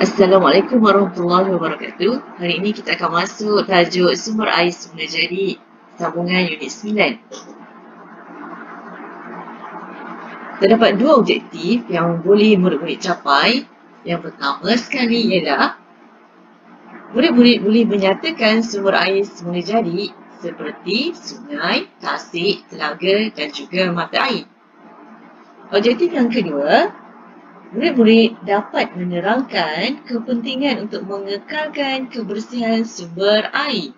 Assalamualaikum warahmatullahi wabarakatuh. Hari ini kita akan masuk tajuk sumber air semula jadi sambungan unit 9. Terdapat dua objektif yang boleh murid-murid capai. Yang pertama sekali ialah murid-murid boleh menyatakan sumber air semula jadi seperti sungai, tasik, telaga dan juga mata air. Objektif yang kedua, murid-murid dapat menerangkan kepentingan untuk mengekalkan kebersihan sumber air.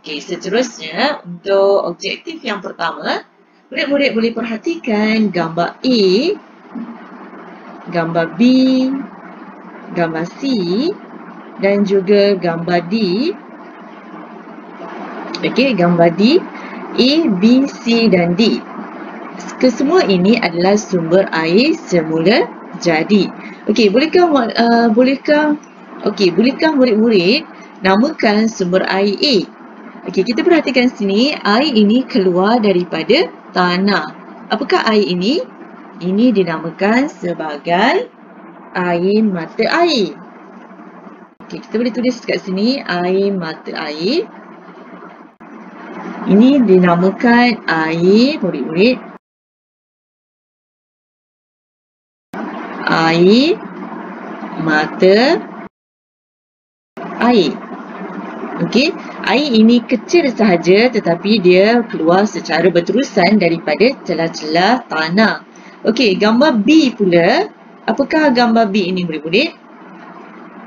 Okey, seterusnya untuk objektif yang pertama, murid-murid boleh perhatikan gambar A, gambar B, gambar C dan juga gambar D. Okey, gambar D, A, B, C dan D. Kesemua ini adalah sumber air semula jadi. Okey, bolehkah murid-murid namakan sumber air A? Okey, kita perhatikan sini, air ini keluar daripada tanah. Apakah air ini? Ini dinamakan sebagai air mata air. Okey, kita boleh tulis kat sini air mata air. Ini dinamakan air, murid-murid, air mata air. Okey, air ini kecil sahaja tetapi dia keluar secara berterusan daripada celah-celah tanah. Okey, gambar B pula. Apakah gambar B ini, murid-murid?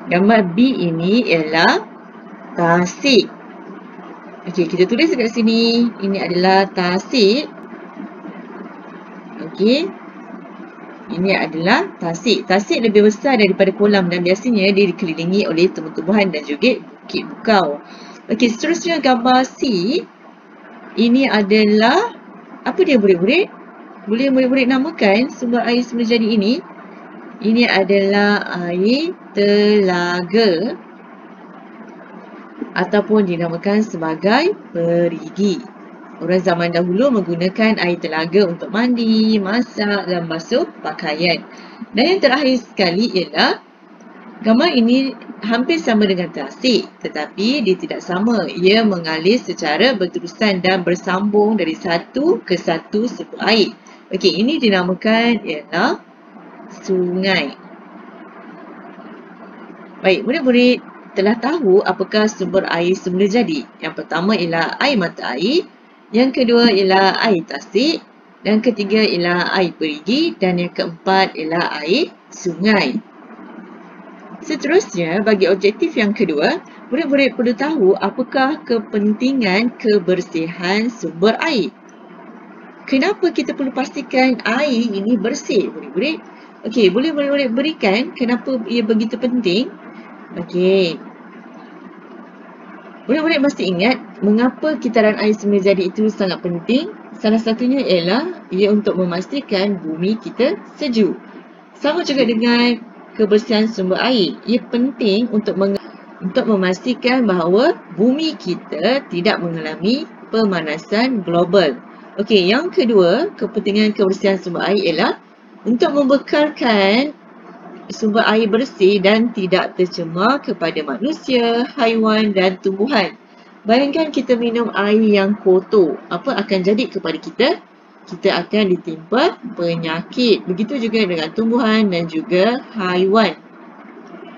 Gambar B ini ialah tasik. Okey, kita tulis dekat sini. Ini adalah tasik. Okey. Ini adalah tasik. Tasik lebih besar daripada kolam dan biasanya dia dikelilingi oleh tumbuh-tumbuhan dan juga bukit bukau. Okey, seterusnya gambar C. Ini adalah, apa dia, murid-murid? Boleh murid-murid namakan sumber air semula jadi ini? Ini adalah air telaga ataupun dinamakan sebagai perigi. Orang zaman dahulu menggunakan air telaga untuk mandi, masak dan basuh pakaian. Dan yang terakhir sekali ialah gambar ini hampir sama dengan tasik tetapi dia tidak sama. Ia mengalir secara berterusan dan bersambung dari satu ke satu sumber air. Okey, ini dinamakan ialah sungai. Baik, murid-murid telah tahu apakah sumber air semula jadi. Yang pertama ialah air mata air. Yang kedua ialah air tasik, dan ketiga ialah air perigi, dan yang keempat ialah air sungai. Seterusnya, bagi objektif yang kedua, murid-murid perlu tahu apakah kepentingan kebersihan sumber air. Kenapa kita perlu pastikan air ini bersih, murid-murid? Okey, boleh murid-murid berikan kenapa ia begitu penting? Okey. Murid-murid mesti ingat mengapa kitaran air semula jadi itu sangat penting. Salah satunya ialah ia untuk memastikan bumi kita sejuk. Sama juga dengan kebersihan sumber air. Ia penting untuk memastikan bahawa bumi kita tidak mengalami pemanasan global. Okey, yang kedua, kepentingan kebersihan sumber air ialah untuk membekalkan sumber air bersih dan tidak tercemar kepada manusia, haiwan dan tumbuhan. Bayangkan kita minum air yang kotor. Apa akan jadi kepada kita? Kita akan ditimpa penyakit. Begitu juga dengan tumbuhan dan juga haiwan.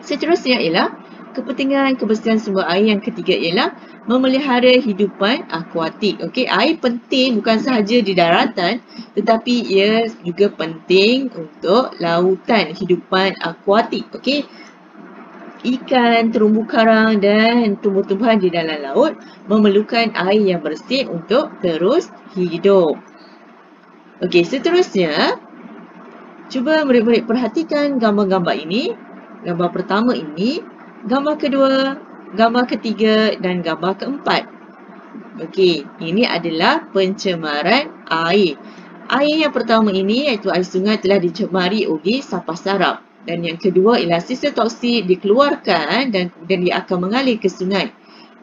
Seterusnya ialah kepentingan kebersihan sumber air yang ketiga ialah memelihara hidupan akuatik. Okey, air penting bukan sahaja di daratan tetapi ia juga penting untuk lautan, hidupan akuatik. Okey, ikan, terumbu karang dan tumbuh-tumbuhan di dalam laut memerlukan air yang bersih untuk terus hidup. Okey, seterusnya cuba murid-murid perhatikan gambar-gambar ini. Gambar pertama ini, gambar kedua, gambar ketiga dan gambar keempat. Okey, ini adalah pencemaran air. Air yang pertama ini iaitu air sungai telah dicemari oleh sampah sarap. Dan yang kedua ialah sisa toksik dikeluarkan dan kemudian dia akan mengalir ke sungai.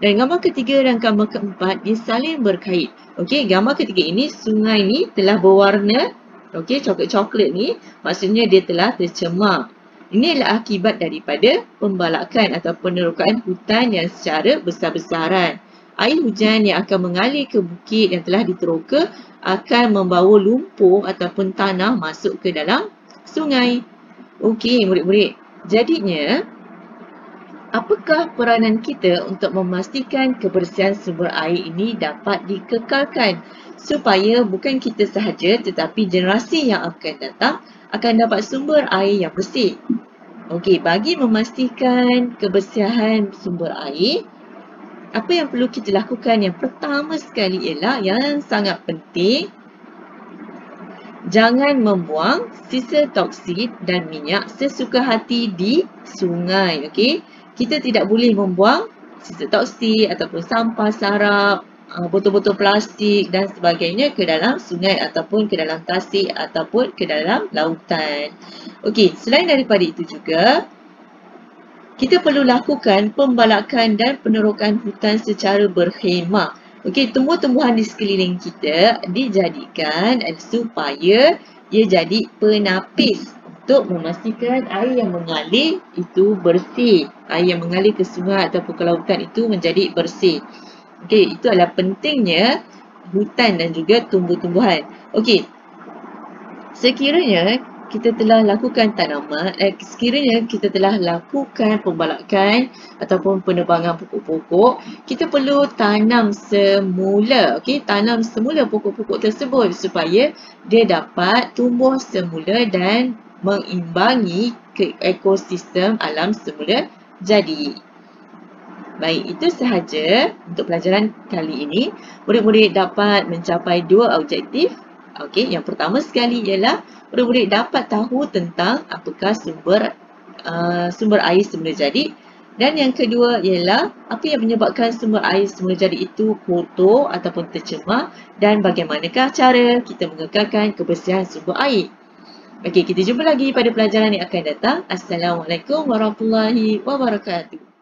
Dan gambar ketiga dan gambar keempat dia saling berkait. Okey, gambar ketiga ini sungai ni telah berwarna coklat-coklat ni maksudnya dia telah tercemar. Ini adalah akibat daripada pembalakan atau penerokan hutan yang secara besar-besaran. Air hujan yang akan mengalir ke bukit yang telah diteroka akan membawa lumpur ataupun tanah masuk ke dalam sungai. Okey, murid-murid. Jadinya, apakah peranan kita untuk memastikan kebersihan sumber air ini dapat dikekalkan supaya bukan kita sahaja tetapi generasi yang akan datang akan dapat sumber air yang bersih. Okey, bagi memastikan kebersihan sumber air, apa yang perlu kita lakukan? Yang pertama sekali ialah yang sangat penting, jangan membuang sisa toksik dan minyak sesuka hati di sungai. Okey, kita tidak boleh membuang sisa toksik ataupun sampah sarap, botol-botol plastik dan sebagainya ke dalam sungai ataupun ke dalam tasik ataupun ke dalam lautan. Okey, selain daripada itu juga, kita perlu lakukan pembalakan dan penerokan hutan secara berkhemah. Okey, tumbuh-tumbuhan di sekeliling kita dijadikan supaya ia jadi penapis untuk memastikan air yang mengalir itu bersih. Air yang mengalir ke sungai ataupun ke lautan itu menjadi bersih. Okey, itu adalah pentingnya hutan dan juga tumbuh-tumbuhan. Okey, sekiranya kita telah lakukan sekiranya kita telah lakukan pembalakan ataupun penebangan pokok-pokok, kita perlu tanam semula. Okey, tanam semula pokok-pokok tersebut supaya dia dapat tumbuh semula dan mengimbangi ekosistem alam semula jadi. Baik, itu sahaja untuk pelajaran kali ini. Murid-murid dapat mencapai 2 objektif. Okey, yang pertama sekali ialah murid-murid dapat tahu tentang apakah sumber air semula jadi. Dan yang kedua ialah apa yang menyebabkan sumber air semula jadi itu kotor ataupun tercemar dan bagaimanakah cara kita mengekalkan kebersihan sumber air. Okey, kita jumpa lagi pada pelajaran yang akan datang. Assalamualaikum warahmatullahi wabarakatuh.